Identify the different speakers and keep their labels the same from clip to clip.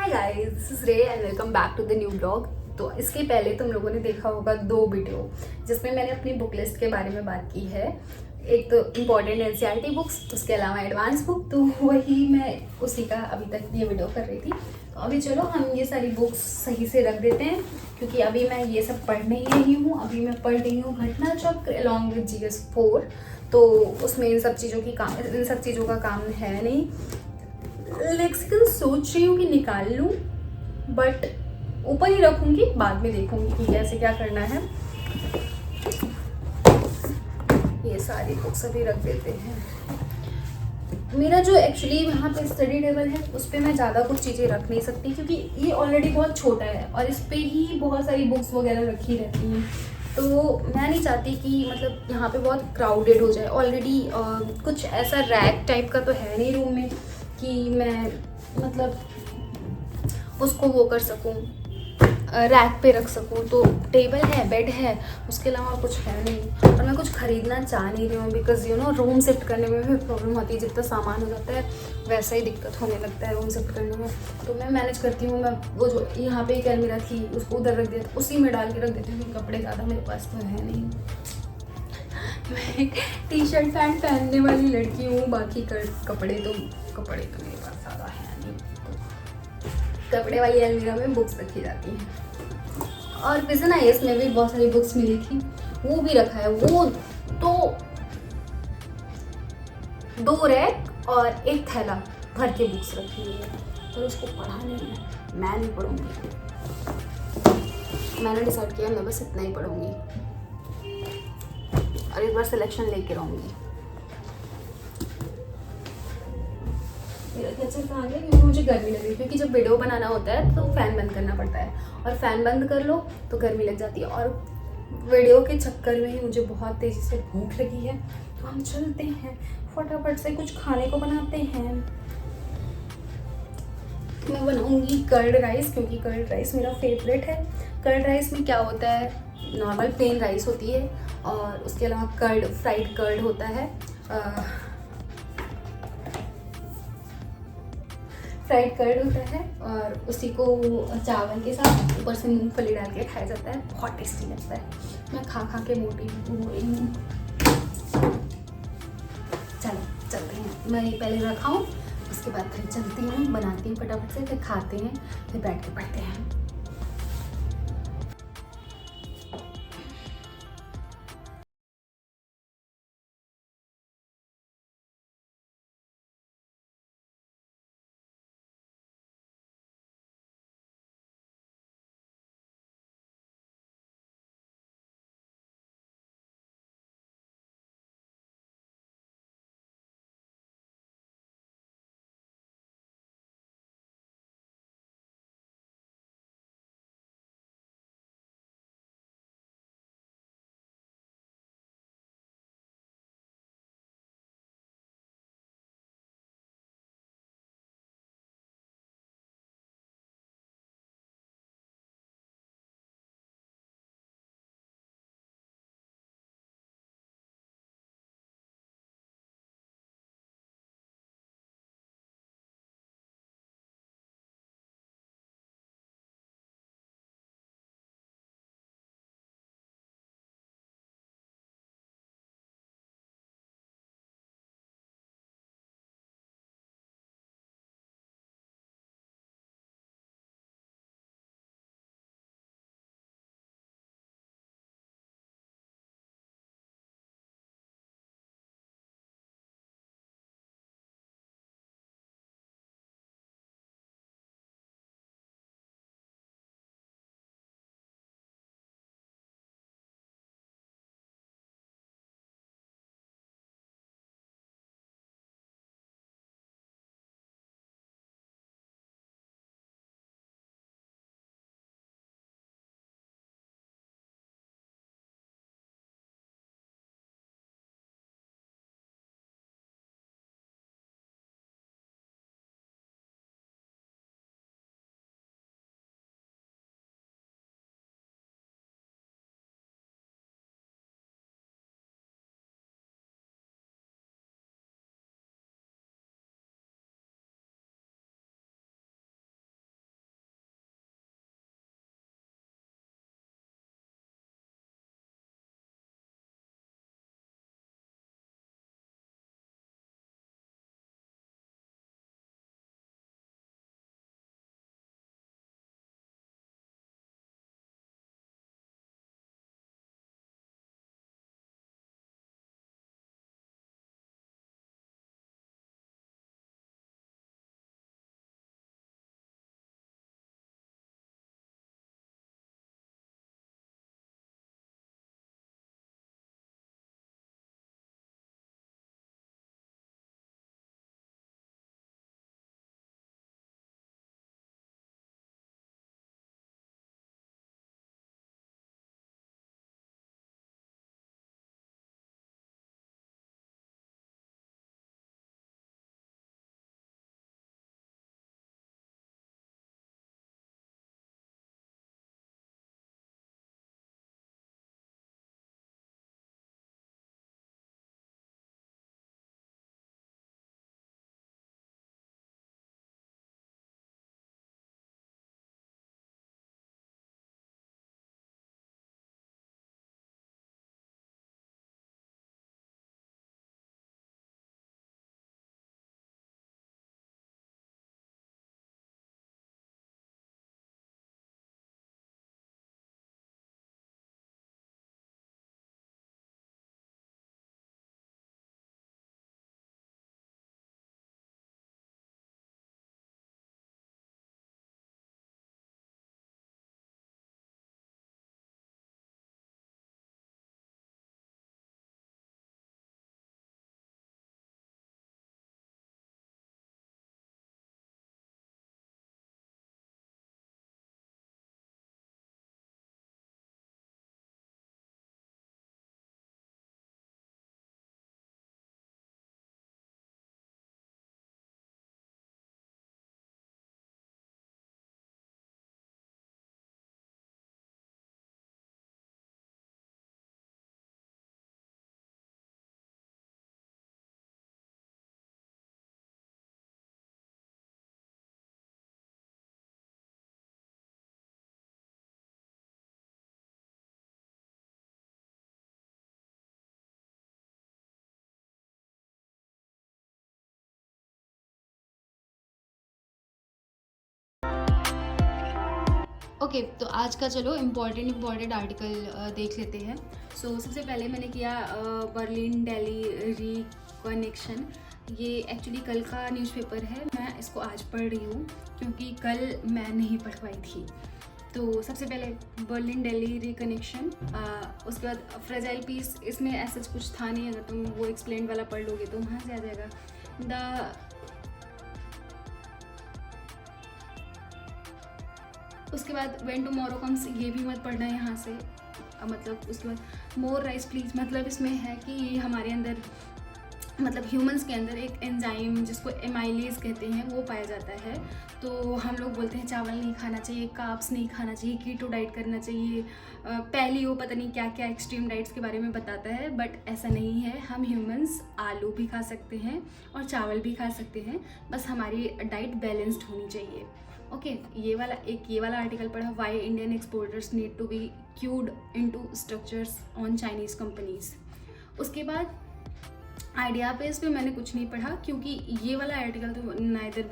Speaker 1: Hi guys, this is Ray and welcome back to the new blog. तो इसके पहले तुम लोगों ने देखा होगा 2 वीडियो जिसमें मैंने अपनी बुक लिस्ट के बारे में बात की है। एक तो इम्पॉर्टेंट एनसीईआरटी बुक्स, उसके अलावा एडवांस बुक, तो वही मैं उसी का अभी तक ये वीडियो कर रही थी। तो अभी चलो हम ये सारी बुक्स सही से रख देते हैं, क्योंकि अभी मैं ये सब पढ़ने ही नहीं हूँ। अभी मैं पढ़ रही हूँ घटना चक्र अलॉन्ग विद GS4। तो उसमें इन सब चीज़ों का काम है नहीं। लेक्सिकन सोच रही हूँ कि निकाल लूँ, बट ऊपर ही रखूँगी, बाद में देखूँगी कि कैसे क्या करना है। ये सारी बुक्स अभी रख देते हैं। मेरा जो एक्चुअली यहाँ पे स्टडी टेबल है उस पर मैं ज़्यादा कुछ चीज़ें रख नहीं सकती, क्योंकि ये ऑलरेडी बहुत छोटा है और इस पर ही बहुत सारी बुक्स वगैरह रखी रहती हैं। तो मैं नहीं चाहती कि मतलब यहाँ पे बहुत क्राउडेड हो जाए। ऑलरेडी कुछ ऐसा रैक टाइप का तो है नहीं रूम में कि मैं मतलब उसको वो कर सकूँ, रैक पे रख सकूँ। तो टेबल है, बेड है, उसके अलावा कुछ है नहीं। और मैं कुछ ख़रीदना चाह नहीं रही हूँ, बिकॉज रूम शिफ्ट करने में भी प्रॉब्लम होती है। जितना सामान हो जाता है वैसा ही दिक्कत होने लगता है रूम शिफ्ट करने में। तो मैं मैनेज करती हूँ, मैं वो जो यहाँ पे एक अलमीरा थी उसको उधर रख दिया, उसी में डाल के रख देती हूँ। कपड़े ज़्यादा मेरे पास तो है नहीं। मैं एक टी शर्ट पैंट पहनने वाली लड़की हूँ, बाकी कपड़े तो मेरे पास ज़्यादा है नहीं। कपड़े वाली अलमीरा में बुक्स रखी जाती हैं। और विजन आईएएस में भी बहुत सारी बुक्स मिली थी, वो भी रखा है। वो तो 2 रैक और एक थैला भर के बुक्स रखी हुई है, पर उसको पढ़ा नहीं है। मैं नहीं पढ़ूंगी, मैंने डिसाइड किया मैं बस इतना ही पढ़ूंगी और इस बार सिलेक्शन लेके रहूंगी। मेरा किचन कहाँ गया, क्योंकि मुझे गर्मी लग रही है। क्योंकि जब वीडियो बनाना होता है तो फ़ैन बंद करना पड़ता है, और फ़ैन बंद कर लो तो गर्मी लग जाती है। और वीडियो के चक्कर में ही मुझे बहुत तेज़ी से भूख लगी है, तो हम चलते हैं फटाफट से कुछ खाने को बनाते हैं। मैं बनाऊंगी कर्ड राइस, क्योंकि कर्ड राइस मेरा फेवरेट है। कर्ड राइस में क्या होता है, नॉर्मल प्लेन राइस होती है और उसके अलावा कर्ड, फ्राइड कर्ड होता है। फ्राइड कर्ड होता है और उसी को चावल के साथ ऊपर से मूंगफली डाल के खाया जाता है। बहुत टेस्टी लगता है। मैं खा खा के मोटी हो रही हूँ। चलो चलते हैं, मैं ये पहले रखाऊँ, उसके बाद फिर चलती हूँ, बनाती हूँ फटाफट से, फिर खाते हैं, फिर बैठ के पढ़ते हैं। ओके तो आज का चलो इम्पॉर्टेंट आर्टिकल देख लेते हैं। सबसे पहले मैंने किया बर्लिन दिल्ली रिकनेक्शन। ये एक्चुअली कल का न्यूज़पेपर है, मैं इसको आज पढ़ रही हूँ क्योंकि कल मैं नहीं पढ़ पाई थी। तो सबसे पहले बर्लिन दिल्ली रिकनेक्शन, उसके बाद फ्रेजाइल पीस। इसमें ऐसा कुछ था नहीं, अगर तुम वो एक्सप्लेन वाला पढ़ लोगे तो वहाँ से आ जाएगा। उसके बाद व्हेन टुमारो कम्स, ये भी मत पढ़ना है यहाँ से। मतलब उसके बाद मोर राइस प्लीज, मतलब इसमें है कि ये हमारे अंदर, मतलब ह्यूमंस के अंदर एक एंजाइम जिसको एमाइलेज कहते हैं वो पाया जाता है। तो हम लोग बोलते हैं चावल नहीं खाना चाहिए, कार्ब्स नहीं खाना चाहिए, कीटो डाइट करना चाहिए, पैलियो पता नहीं क्या क्या एक्सट्रीम डाइट्स के बारे में बताता है। बट ऐसा नहीं है, हम ह्यूमंस आलू भी खा सकते हैं और चावल भी खा सकते हैं, बस हमारी डाइट बैलेंस्ड होनी चाहिए। ओके ये वाला आर्टिकल पढ़ा, why Indian exporters need to be cued into structures on Chinese companies. उसके बाद आइडिया पेज पे मैंने कुछ नहीं पढ़ा क्योंकि ये वाला आर्टिकल तो नाइदर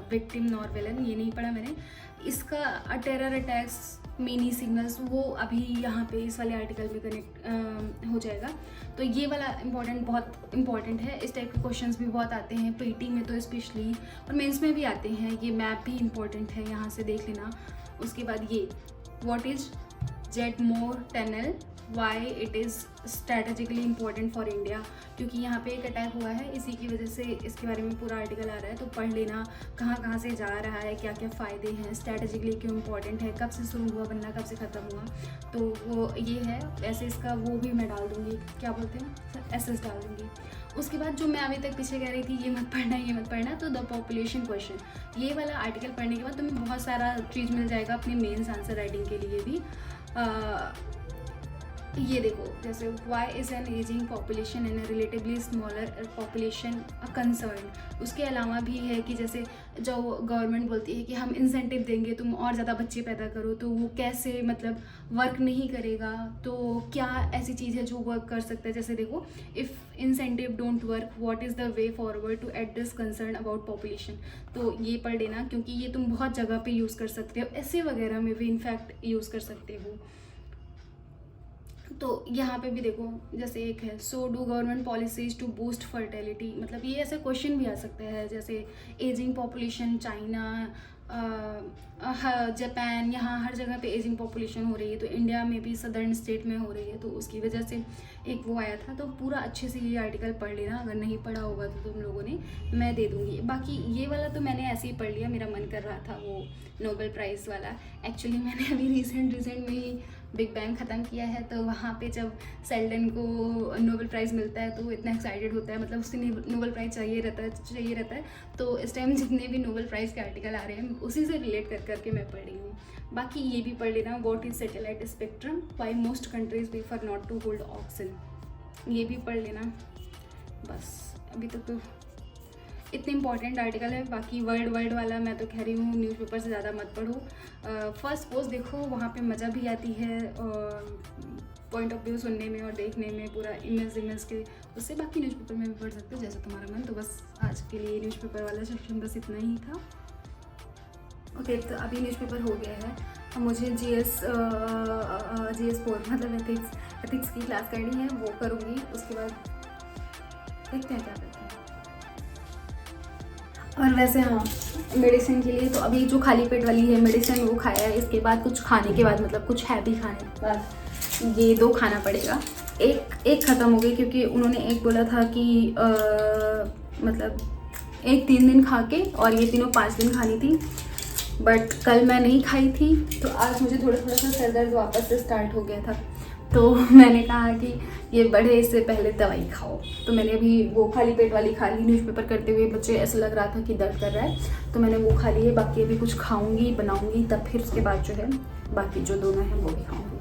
Speaker 1: विक्टिम नॉर विलन, ये नहीं पढ़ा मैंने। इसका टेरर अटैक्स मिनी सिग्नल्स वो अभी यहाँ पे इस वाले आर्टिकल में कनेक्ट हो जाएगा। तो ये वाला बहुत इंपॉर्टेंट है। इस टाइप के क्वेश्चंस भी बहुत आते हैं पीटी में तो स्पेशली, और मेंस में भी आते हैं। ये मैप भी इंपॉर्टेंट है, यहाँ से देख लेना। उसके बाद ये what is jet more tunnel, why it is strategically important for India, क्योंकि यहाँ पे एक अटैक हुआ है, इसी की वजह से इसके बारे में पूरा आर्टिकल आ रहा है। तो पढ़ लेना कहाँ कहाँ से जा रहा है, क्या क्या फ़ायदे हैं, स्ट्रैटेजिकली क्यों इम्पोर्टेंट है, कब से शुरू हुआ बनना, कब से ख़त्म हुआ। तो वो ये है। वैसे इसका वो भी मैं डाल दूँगी, क्या बोलते हैं, एसेस डाल दूँगी। उसके बाद जो मैं अभी तक पीछे कह रही थी ये मत पढ़ना ये मत पढ़ना, तो द पॉपुलेशन क्वेश्चन, ये वाला आर्टिकल पढ़ने के बाद तुम्हें बहुत सारा चीज़ मिल जाएगा अपने मेंस आंसर राइटिंग के लिए भी। ये देखो, जैसे why is an ageing population and relatively smaller population a concern. उसके अलावा भी है कि जैसे जो गवर्नमेंट बोलती है कि हम इंसेंटिव देंगे, तुम और ज़्यादा बच्चे पैदा करो, तो वो कैसे मतलब वर्क नहीं करेगा। तो क्या ऐसी चीज़ है जो वर्क कर सकता है, जैसे देखो, if incentive don't work what is the way forward to address concern about population. तो ये पढ़ लेना क्योंकि ये तुम बहुत जगह पे यूज़ कर सकते हो, ऐसे वगैरह में भी इनफैक्ट यूज़ कर सकते हो। तो यहाँ पे भी देखो, जैसे एक है, so do government policies to boost fertility, मतलब ये ऐसे क्वेश्चन भी आ सकते हैं, जैसे एजिंग पॉपुलेशन चाइना, जापान, यहाँ हर जगह पे एजिंग पॉपुलेशन हो रही है, तो इंडिया में भी सदर्न स्टेट में हो रही है, तो उसकी वजह से एक वो आया था। तो पूरा अच्छे से ये आर्टिकल पढ़ लेना, अगर नहीं पढ़ा होगा तो तुम लोगों ने, मैं दे दूँगी। बाकी ये वाला तो मैंने ऐसे ही पढ़ लिया, मेरा मन कर रहा था वो नोबेल प्राइज़ वाला। एक्चुअली मैंने अभी रिसेंट में ही बिग बैंग ख़त्म किया है, तो वहाँ पे जब सेल्डन को नोबेल प्राइज़ मिलता है तो वो इतना एक्साइटेड होता है, मतलब उससे नोबेल प्राइज़ चाहिए रहता है। तो इस टाइम जितने भी नोबेल प्राइज़ के आर्टिकल आ रहे हैं उसी से रिलेट करके मैं पढ़ रही हूँ। बाकी ये भी पढ़ लेना, what is satellite spectrum, why most countries prefer not to hold auction, ये भी पढ़ लेना। बस अभी तक तो इतने इंपॉर्टेंट आर्टिकल है। बाकी वर्ड वाला मैं तो कह रही हूँ न्यूज़पेपर से ज़्यादा मत पढ़ो। फर्स्ट पोस्ट देखो, वहाँ पे मज़ा भी आती है और पॉइंट ऑफ व्यू सुनने में और देखने में, पूरा इमेज के उससे। बाकी न्यूज़पेपर में भी पढ़ सकते हो जैसा तुम्हारा मन। तो बस आज के लिए न्यूज़पेपर वाला सेक्शन बस इतना ही था। ओके तो अभी न्यूज़पेपर हो गया है, अब मुझे GS 4 मतलब एथिक्स की क्लास करनी है, वो करूँगी। उसके बाद देखते हैं क्या करते हैं। और वैसे हाँ, मेडिसिन के लिए तो अभी जो खाली पेट वाली है मेडिसिन वो खाया है, इसके बाद कुछ खाने के बाद, मतलब कुछ हैवी खाने के बाद ये 2 खाना पड़ेगा। एक ख़त्म हो गई क्योंकि उन्होंने एक बोला था कि मतलब एक 3 दिन खा के और ये तीनों 5 दिन खानी थी, बट कल मैं नहीं खाई थी, तो आज मुझे थोड़ा सा सर दर्द वापस से स्टार्ट हो गया था। तो मैंने कहा कि ये बढ़े इससे पहले दवाई खाओ, तो मैंने अभी वो खाली पेट वाली खा ली। न्यूज़पेपर करते हुए मुझे ऐसा लग रहा था कि दर्द कर रहा है, तो मैंने वो खा ली है। बाकी अभी कुछ खाऊंगी, बनाऊंगी, तब फिर उसके बाद जो है बाकी जो दोनों हैं वो भी खाऊंगी।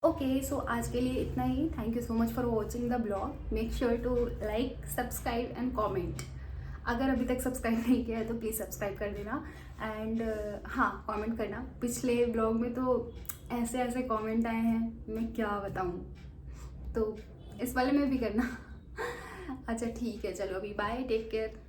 Speaker 1: ओके, सो आज के लिए इतना ही। Thank you so much for watching the blog. Make sure to like, subscribe and comment. अगर अभी तक सब्सक्राइब नहीं किया है तो प्लीज़ सब्सक्राइब कर देना। एंड हाँ, कमेंट करना। पिछले ब्लॉग में तो ऐसे ऐसे कमेंट आए हैं, मैं क्या बताऊँ, तो इस वाले में भी करना। अच्छा ठीक है, चलो अभी बाय, टेक केयर।